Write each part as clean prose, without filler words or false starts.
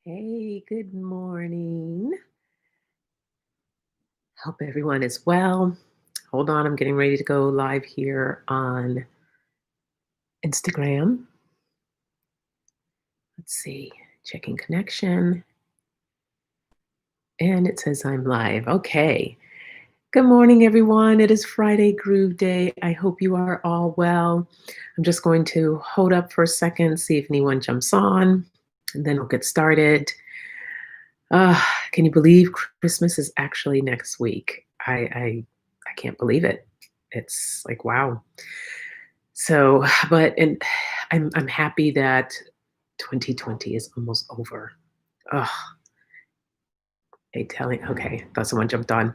Hey, good morning. Hope everyone is well. Hold on, I'm getting ready to go live here on Instagram. Let's see, checking connection. And it says I'm live. Okay. Good morning, everyone. It is Friday Groove Day. I hope you are all well. I'm just going to hold up for a second, see if anyone jumps on, and then we'll get started. Uh, can you believe Christmas is actually next week? I can't believe it. It's like wow. So, and I'm happy that 2020 is almost over. Ugh, okay, thought someone jumped on.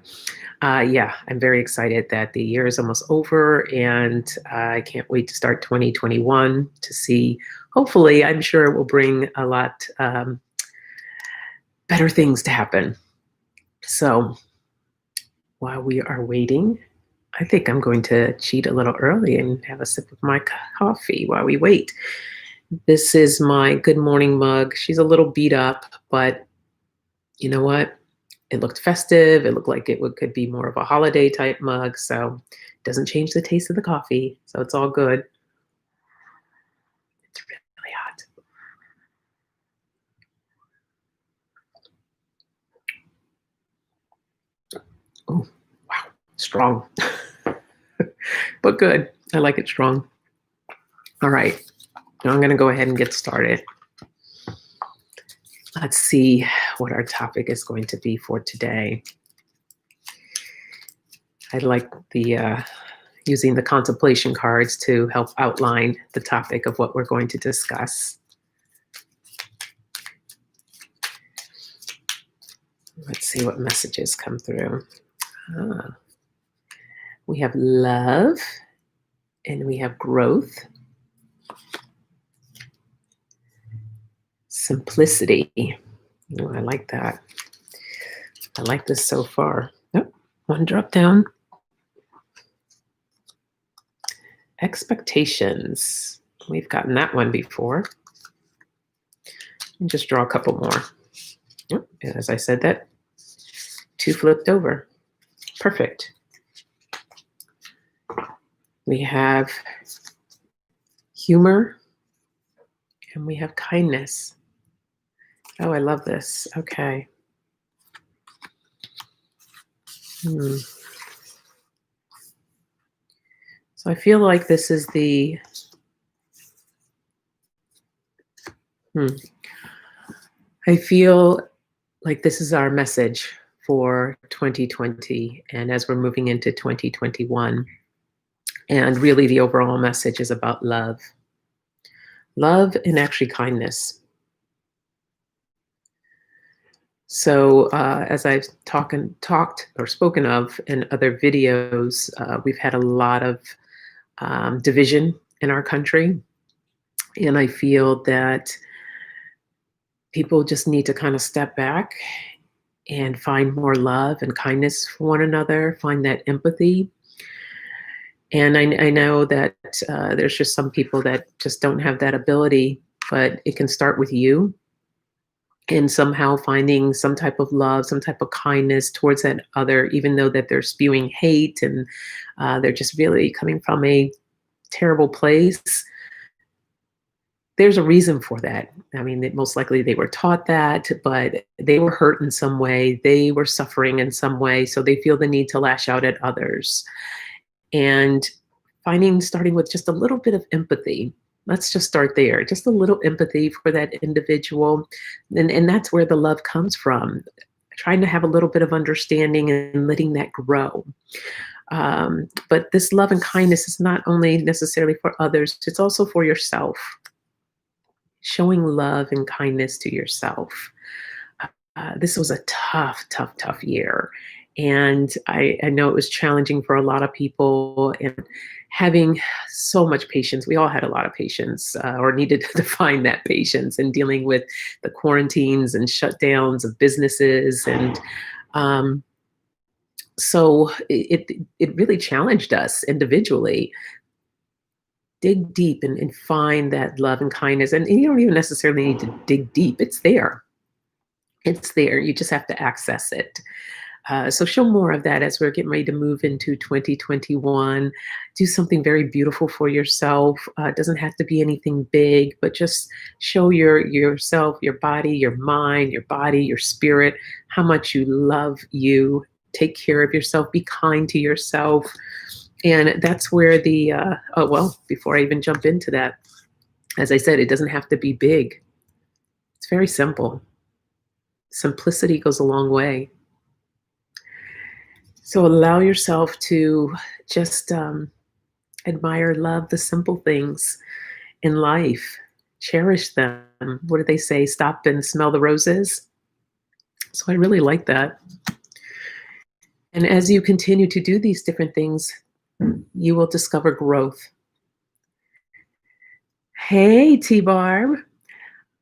Yeah, I'm very excited that the year is almost over, and I can't wait to start 2021 to see. Hopefully, I'm sure it will bring a lot better things to happen. So, while we are waiting, I think I'm going to cheat a little early and have a sip of my coffee while we wait. This is my good morning mug. She's a little beat up, but you know what? It looked festive. It looked like could be more of a holiday type mug. So it doesn't change the taste of the coffee. So it's all good. It's really hot. Oh, wow. Strong, but good. I like it strong. All right. Now I'm going to go ahead and get started. Let's see what our topic is going to be for today. I like the using the contemplation cards to help outline the topic of what we're going to discuss. Let's see what messages come through. We have love and we have growth, simplicity. Oh, I like that. I like this so far. Oh, one drop down. Expectations. We've gotten that one before. And just draw a couple more. Oh, as I said that, two flipped over. Perfect. We have humor and we have kindness. Oh, I love this. Okay. So I feel like this is the I feel like this is our message for 2020 and as we're moving into 2021. And really the overall message is about love. Love and actually kindness. So as I've talked or spoken of in other videos, we've had a lot of division in our country. And I feel that people just need to kind of step back and find more love and kindness for one another, find that empathy. And I know that there's just some people that just don't have that ability, but it can start with you and somehow finding some type of love, some type of kindness towards that other, even though that they're spewing hate and they're just really coming from a terrible place. There's a reason for that. I mean, most likely they were taught that, but they were hurt in some way. They were suffering in some way. So they feel the need to lash out at others. And starting with just a little bit of empathy. Let's just start there. Just a little empathy for that individual. And that's where the love comes from. Trying to have a little bit of understanding and letting that grow. But this love and kindness is not only necessarily for others, it's also for yourself. Showing love and kindness to yourself. This was a tough year. And I know it was challenging for a lot of people and having so much patience. We all had a lot of patience or needed to find that patience in dealing with the quarantines and shutdowns of businesses. And so it really challenged us individually. Dig deep and find that love and kindness. And you don't even necessarily need to dig deep. It's there. It's there. You just have to access it. So show more of that as we're getting ready to move into 2021. Do something very beautiful for yourself. It doesn't have to be anything big, but just show yourself, your body, your mind, your body, your spirit, how much you love you. Take care of yourself. Be kind to yourself. And that's where oh, well, before I even jump into that, as I said, it doesn't have to be big. It's very simple. Simplicity goes a long way. So allow yourself to just admire, love the simple things in life. Cherish them. What do they say? Stop and smell the roses. So I really like that. And as you continue to do these different things, you will discover growth. Hey, T-Barb.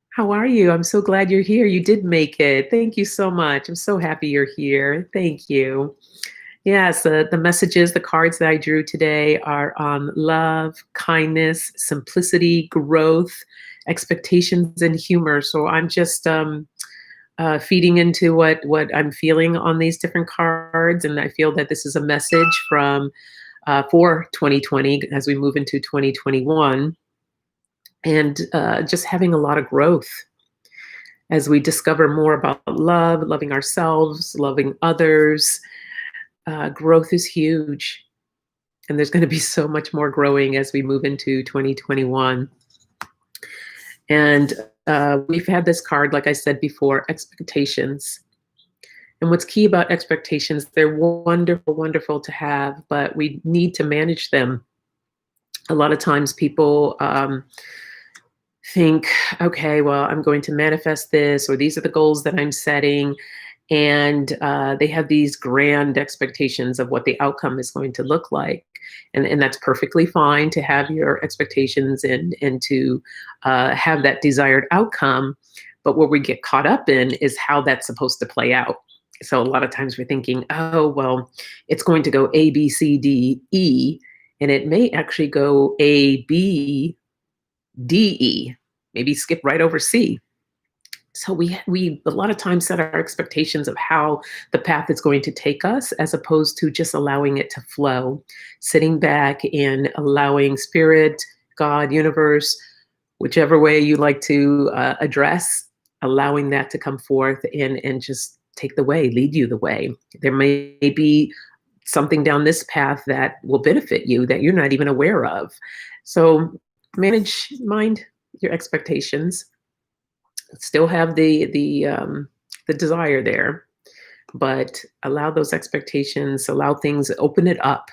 How are you? I'm so glad you're here. You did make it. Thank you so much. I'm so happy you're here. Thank you. Yes, the messages, the cards that I drew today are on love, kindness, simplicity, growth, expectations, and humor. So I'm just feeding into what I'm feeling on these different cards, and I feel that this is a message from for 2020 as we move into 2021, and just having a lot of growth as we discover more about love, loving ourselves, loving others. Growth is huge, and there's going to be so much more growing as we move into 2021. And we've had this card, like I said before, expectations. And what's key about expectations, they're wonderful, wonderful to have, but we need to manage them. A lot of times people think, okay, well, I'm going to manifest this, or these are the goals that I'm setting. And they have these grand expectations of what the outcome is going to look like. And that's perfectly fine to have your expectations and to have that desired outcome. But what we get caught up in is how that's supposed to play out. So a lot of times we're thinking, oh, well, it's going to go A, B, C, D, E, and it may actually go A, B, D, E, maybe skip right over C. So we a lot of times set our expectations of how the path is going to take us, as opposed to just allowing it to flow, sitting back and allowing spirit, God, universe, whichever way you like to address, allowing that to come forth and just take the way, lead you the way. There may be something down this path that will benefit you that you're not even aware of. So mind your expectations. Still have the desire there, but allow those expectations, allow things, open it up,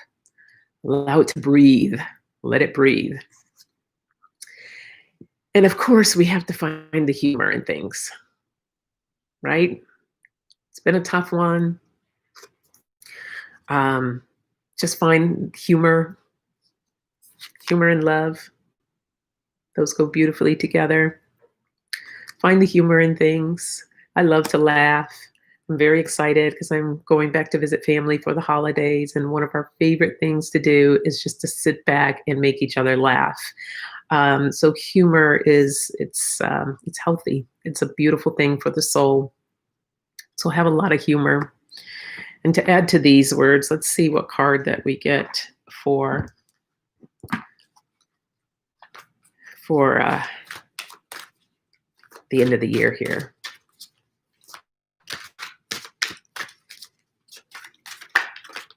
allow it to breathe, let it breathe. And of course, we have to find the humor in things, right? It's been a tough one. Just find humor and love. Those go beautifully together. Find the humor in things. I love to laugh. I'm very excited because I'm going back to visit family for the holidays, and one of our favorite things to do is just to sit back and make each other laugh. So humor it's healthy. It's a beautiful thing for the soul. So have a lot of humor. And to add to these words, let's see what card that we get for the end of the year here.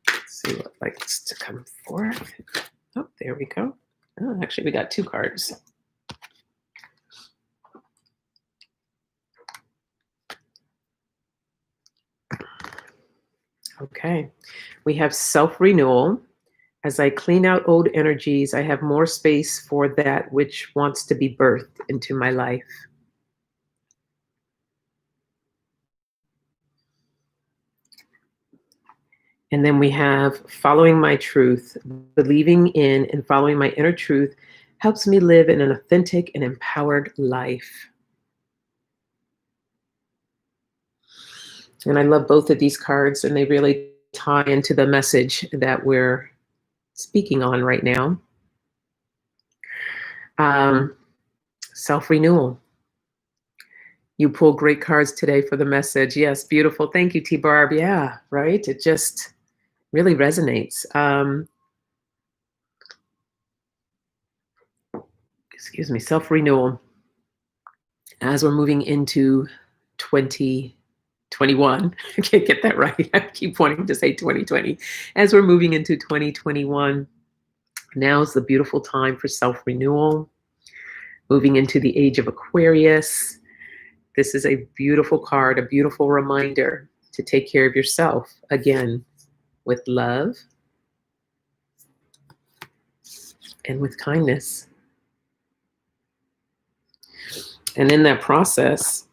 Let's see what likes to come forth. Oh, there we go. Oh, actually, we got two cards. Okay, we have self-renewal. As I clean out old energies, I have more space for that which wants to be birthed into my life. And then we have following my truth. Believing in and following my inner truth helps me live in an authentic and empowered life. And I love both of these cards, and they really tie into the message that we're speaking on right now. Self-renewal. You pull great cards today for the message. Yes, beautiful. Thank you, T Barb. Yeah, right. It just really resonates. Excuse me, self renewal. As we're moving into 2021, I can't get that right. I keep wanting to say 2020. As we're moving into 2021, now is the beautiful time for self renewal. Moving into the age of Aquarius. This is a beautiful card, a beautiful reminder to take care of yourself again with love and with kindness. And in that process,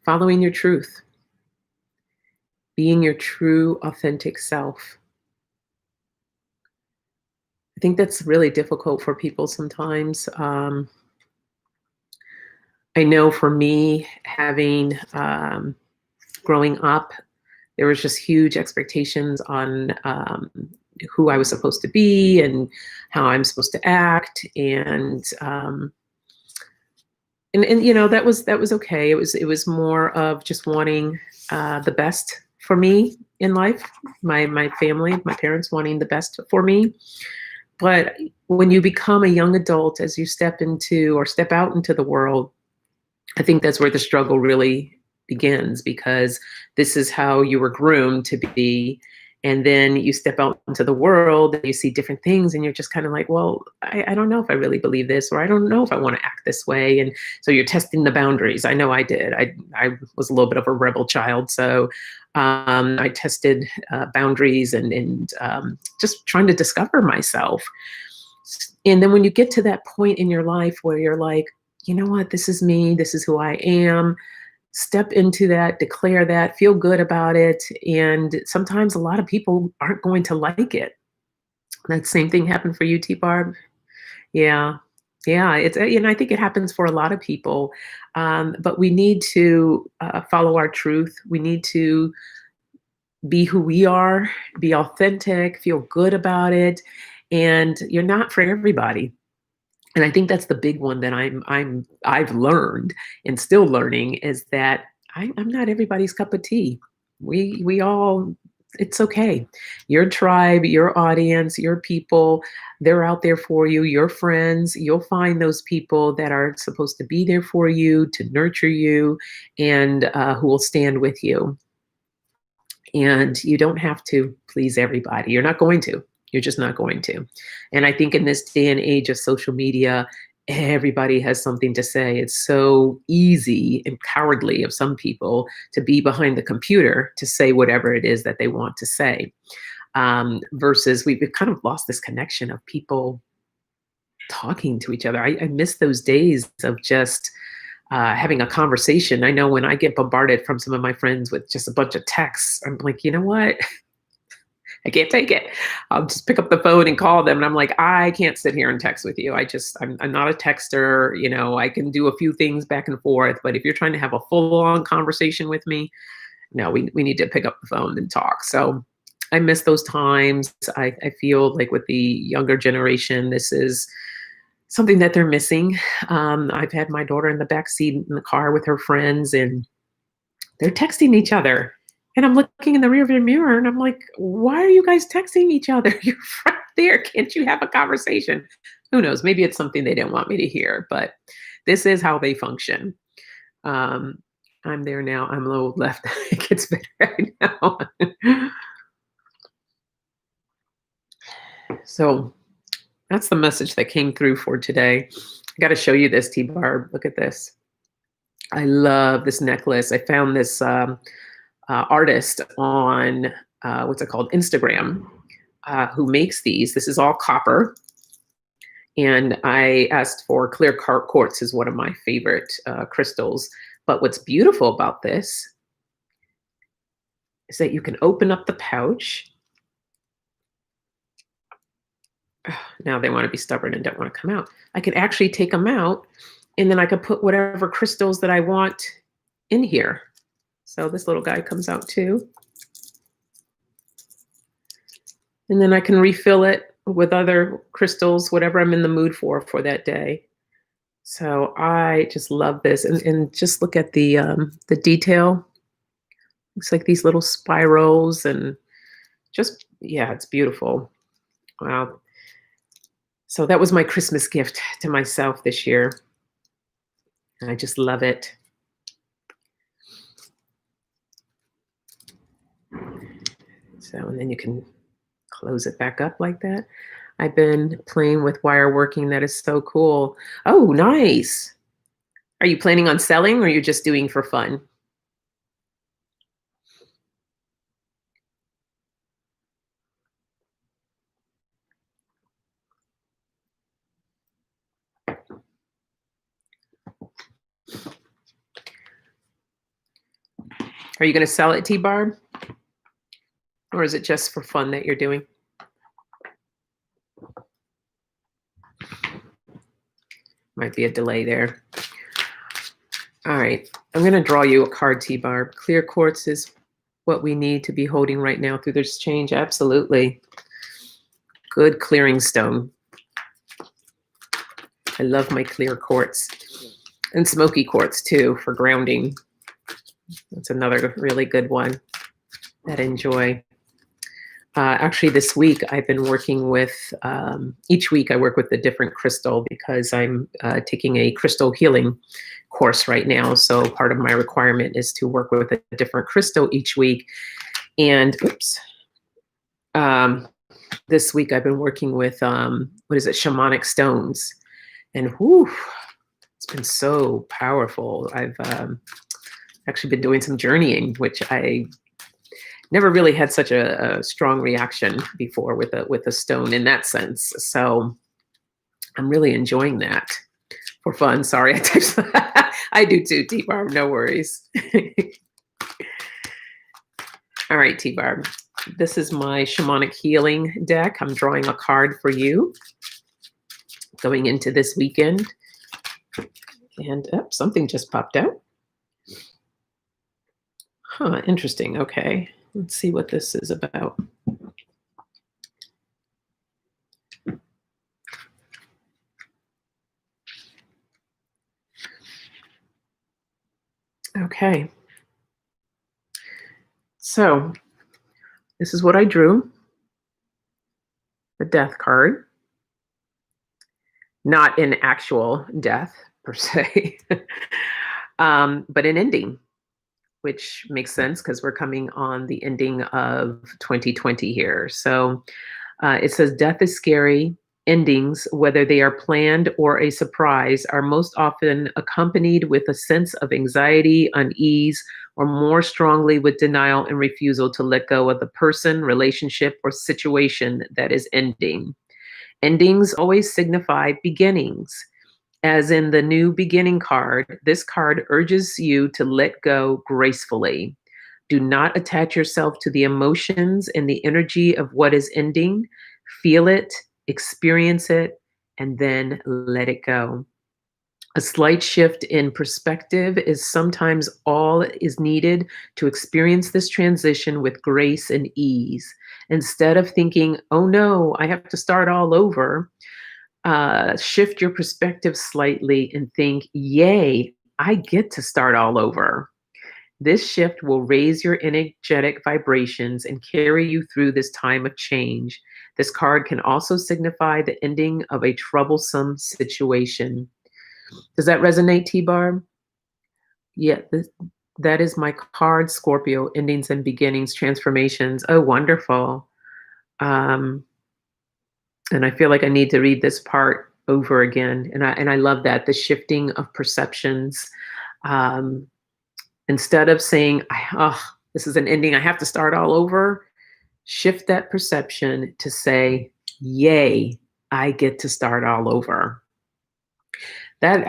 following your truth, being your true, authentic self. I think that's really difficult for people sometimes. I know for me, having growing up, there was just huge expectations on who I was supposed to be and how I'm supposed to act, and you know, that was okay. It was more of just wanting the best for me in life. My family, my parents wanting the best for me. But when you become a young adult, as you step into or step out into the world, I think that's where the struggle really begins, because this is how you were groomed to be. And then you step out into the world and you see different things, and you're just kind of like, well, I don't know if I really believe this, or I don't know if I want to act this way. And so you're testing the boundaries. I know I did. I was a little bit of a rebel child. So I tested boundaries and just trying to discover myself. And then when you get to that point in your life where you're like, you know what, this is me, this is who I am, step into that, declare that, feel good about it. And sometimes a lot of people aren't going to like it. That same thing happened for you, T Barb. Yeah. Yeah, I think it happens for a lot of people, but we need to follow our truth. We need to be who we are, be authentic, feel good about it, and you're not for everybody. And I think that's the big one that I've learned and still learning, is that I'm not everybody's cup of tea. We all, it's okay. Your tribe, your audience, your people, they're out there for you. Your friends, you'll find those people that are supposed to be there for you, to nurture you, and who will stand with you. And you don't have to please everybody. You're not going to. You're just not going to. And I think in this day and age of social media, everybody has something to say. It's so easy and cowardly of some people to be behind the computer to say whatever it is that they want to say. Versus we've kind of lost this connection of people talking to each other. I miss those days of just having a conversation. I know when I get bombarded from some of my friends with just a bunch of texts, I'm like, you know what? I can't take it. I'll just pick up the phone and call them. And I'm like, I can't sit here and text with you. I'm not a texter. You know, I can do a few things back and forth, but if you're trying to have a full on conversation with me, no, we need to pick up the phone and talk. So I miss those times. I feel like with the younger generation, this is something that they're missing. I've had my daughter in the back seat in the car with her friends, and they're texting each other. And I'm looking in the rearview mirror, and I'm like, why are you guys texting each other? You're right there. Can't you have a conversation? Who knows? Maybe it's something they didn't want me to hear, but this is how they function. Um, I'm there now. I'm a little left. It gets better right now. So that's the message that came through for today. I got to show you this, T Barb. Look at this. I love this necklace. I found this artist on what's it called, Instagram, who makes these. This is all copper, and I asked for clear quartz, is one of my favorite crystals. But what's beautiful about this is that you can open up the pouch. Now they want to be stubborn and don't want to come out. I can actually take them out, and then I can put whatever crystals that I want in here. So this little guy comes out too. And then I can refill it with other crystals, whatever I'm in the mood for that day. So I just love this, and just look at the detail. Looks like these little spirals, and just yeah, it's beautiful. Wow. So that was my Christmas gift to myself this year. And I just love it. So, and then you can close it back up like that. I've been playing with wire working. That is so cool. Oh, nice. Are you planning on selling, or are you just doing for fun? Are you going to sell it, T-Barb? Or is it just for fun that you're doing? Might be a delay there. All right. I'm going to draw you a card, T-Barb. Clear quartz is what we need to be holding right now through this change. Absolutely. Good clearing stone. I love my clear quartz. And smoky quartz, too, for grounding. That's another really good one that I enjoy. Actually, this week I've been working with, each week I work with a different crystal because I'm taking a crystal healing course right now. So part of my requirement is to work with a different crystal each week. And oops, this week I've been working with, what is it, shamanic stones. And whew, it's been so powerful. I've actually been doing some journeying, which I never really had such a strong reaction before with a stone in that sense. So I'm really enjoying that for fun. Sorry, I typed I do too, T-Barb, no worries. All right, T-Barb, this is my shamanic healing deck. I'm drawing a card for you going into this weekend. And something just popped out. Huh, interesting. Okay, let's see what this is about. Okay. So this is what I drew. The death card. Not in actual death per se, but an ending, which makes sense because we're coming on the ending of 2020 here. So it says death is scary. Endings, whether they are planned or a surprise, are most often accompanied with a sense of anxiety, unease, or more strongly with denial and refusal to let go of the person, relationship, or situation that is ending. Endings always signify beginnings. As in the new beginning card, this card urges you to let go gracefully. Do not attach yourself to the emotions and the energy of what is ending. Feel it, experience it, and then let it go. A slight shift in perspective is sometimes all is needed to experience this transition with grace and ease. Instead of thinking, oh no, I have to start all over, shift your perspective slightly and think, yay, I get to start all over. This shift will raise your energetic vibrations and carry you through this time of change. This card can also signify the ending of a troublesome situation. Does that resonate, T-Barb? Yeah, that is my card, Scorpio, endings and beginnings, transformations. Oh, wonderful. Um, and I feel like I need to read this part over again. And I love that, the shifting of perceptions. Um, Instead of saying, oh, this is an ending, I have to start all over, shift that perception to say, yay, I get to start all over. That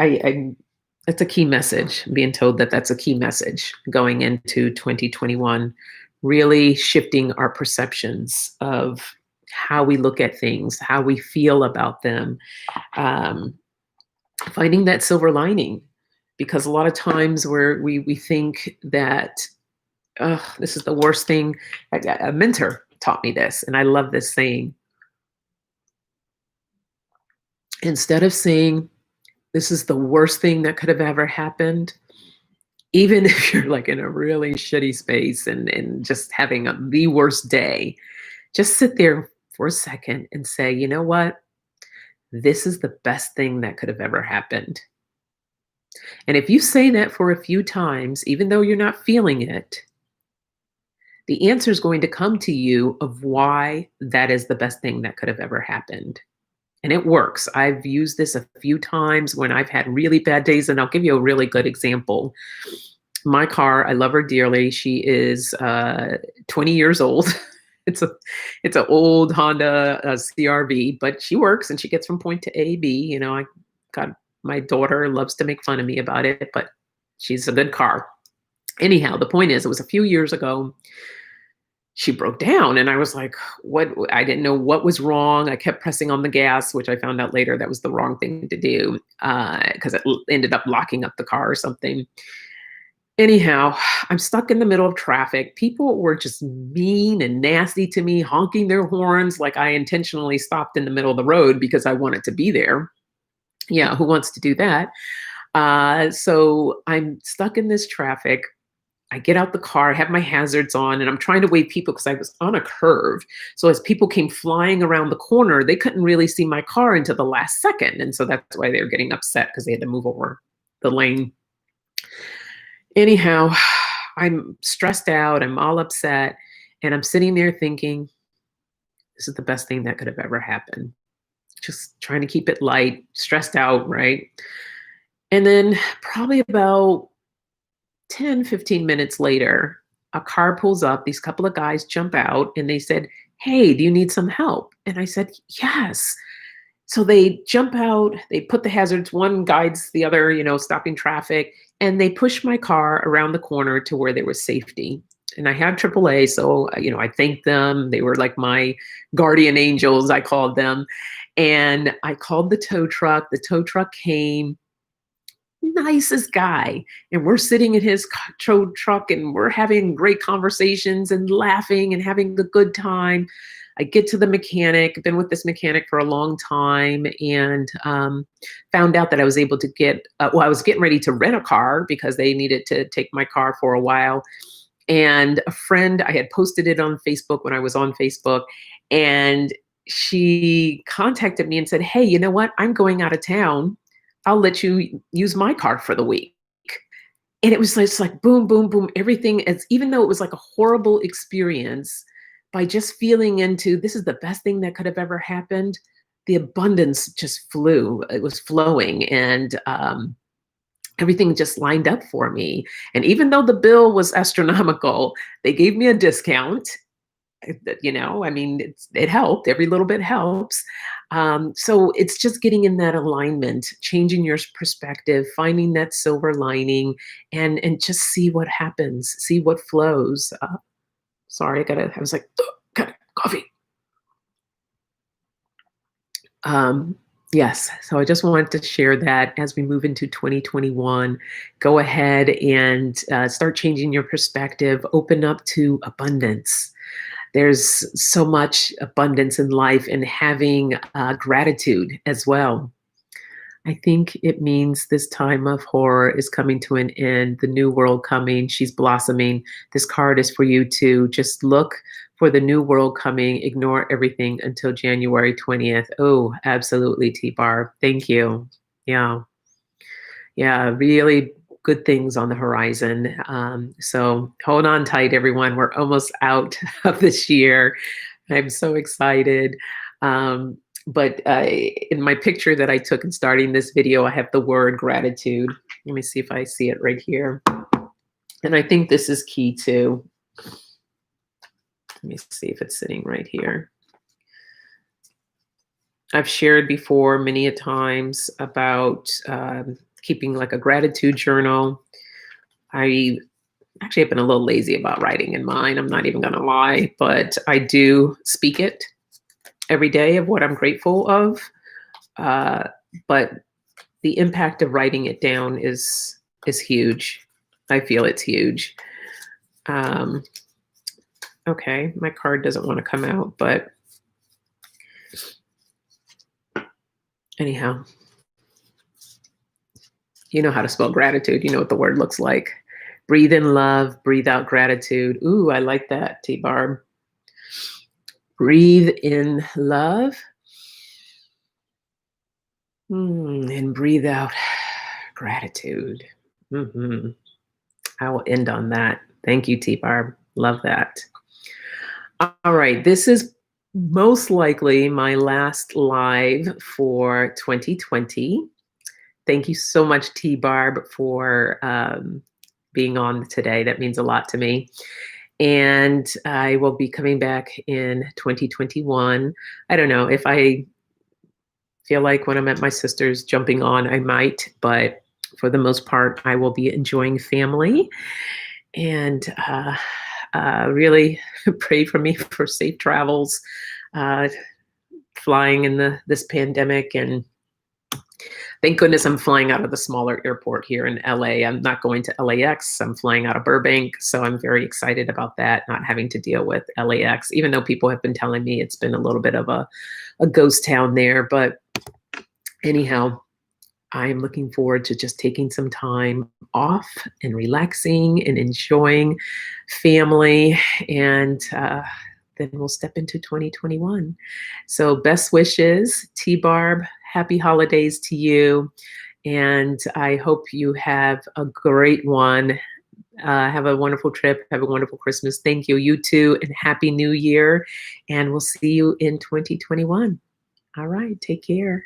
that's a key message, being told that that's a key message going into 2021, really shifting our perceptions of how we look at things, how we feel about them, um, finding that silver lining. Because a lot of times where we think that, oh, this is the worst thing. A mentor taught me this, and I love this saying. Instead of saying, This is the worst thing that could have ever happened. Even if you're like in a really shitty space and just having the worst day, just sit there for a second and say, you know what? This is the best thing that could have ever happened. And if you say that for a few times, even though you're not feeling it, the answer is going to come to you of why that is the best thing that could have ever happened. And it works. I've used this a few times when I've had really bad days, and I'll give you a really good example. My car, I love her dearly. She is 20 years old. It's a it's an old Honda CRV, but she works and she gets from point to A, B. I got my daughter loves to make fun of me about it, but she's a good car. Anyhow, the point is, it was a few years ago. She broke down, and I was like, "What?" I didn't know what was wrong. I kept pressing on the gas, which I found out later that was the wrong thing to do because it ended up locking up the car or something. Anyhow, I'm stuck in the middle of traffic. People were just mean and nasty to me, honking their horns like I intentionally stopped in the middle of the road because I wanted to be there. Yeah, who wants to do that? So I'm stuck in this traffic. I get out the car, I have my hazards on, and I'm trying to wave people because I was on a curve. So as people came flying around the corner, they couldn't really see my car until the last second. And so that's why they were getting upset because they had to move over the lane. Anyhow, I'm stressed out, I'm all upset, and I'm sitting there thinking, this is the best thing that could have ever happened. Just trying to keep it light, stressed out, right? And then probably about 10, 15 minutes later, a car pulls up. These couple of guys jump out and they said, "Hey, do you need some help?" And I said, "Yes." So they jump out, they put the hazards, one guides the other, stopping traffic, and they push my car around the corner to where there was safety. And I had AAA, so I thanked them. They were like my guardian angels, I called them. And I called the tow truck. The tow truck came, nicest guy, and we're sitting in his tow truck and we're having great conversations and laughing and having a good time. I get to the mechanic. I've been with this mechanic for a long time, and found out that I was able to get I was getting ready to rent a car because they needed to take my car for a while. And a friend, I had posted it on Facebook when I was on Facebook, and she contacted me and said, "Hey, you know what? I'm going out of town. I'll let you use my car for the week." And it was just like boom, boom, boom. Everything, as even though it was like a horrible experience, by just feeling into this is the best thing that could have ever happened, the abundance just flew. It was flowing, and everything just lined up for me. And even though the bill was astronomical, they gave me a discount. I mean, it helped. Every little bit helps. So it's just getting in that alignment, changing your perspective, finding that silver lining, and just see what happens, see what flows. Sorry, I was like, got coffee. Um, yes. So I just wanted to share that as we move into 2021, go ahead and start changing your perspective, open up to abundance. There's so much abundance in life, and having gratitude as well. I think it means this time of horror is coming to an end, the new world coming, she's blossoming. This card is for you to just look for the new world coming, ignore everything until January 20th. Oh, absolutely, T-Bar. Thank you. Yeah. Yeah, really good things on the horizon. So hold on tight, everyone. We're almost out of this year. I'm so excited. But in my picture that I took in starting this video, I have the word gratitude. Let me see if I see it right here. And I think this is key too. Let me see if it's sitting right here. I've shared before many a times about keeping like a gratitude journal. I actually have been a little lazy about writing in mine. I'm not even going to lie, but I do speak it every day of what I'm grateful of. But the impact of writing it down is huge. I feel it's huge. Okay, my card doesn't want to come out, but anyhow. You know how to spell gratitude. You know what the word looks like. Breathe in love, breathe out gratitude. Ooh, I like that, T Barb. Breathe in love. And breathe out gratitude. I will end on that. Thank you, T Barb. Love that. All right. This is most likely my last live for 2020. Thank you so much, T Barb, for being on today. That means a lot to me. And I will be coming back in 2021. I don't know if I feel like when I'm at my sister's jumping on, I might, but for the most part, I will be enjoying family and really pray for me for safe travels, flying in this pandemic. And thank goodness I'm flying out of the smaller airport here in LA. I'm not going to LAX. I'm flying out of Burbank. So I'm very excited about that, not having to deal with LAX, even though people have been telling me it's been a little bit of a ghost town there. But anyhow, I am looking forward to just taking some time off and relaxing and enjoying family. And then we'll step into 2021. So best wishes, T Barb. Happy holidays to you. And I hope you have a great one. Have a wonderful trip. Have a wonderful Christmas. Thank you. You too. And Happy New Year. And we'll see you in 2021. All right. Take care.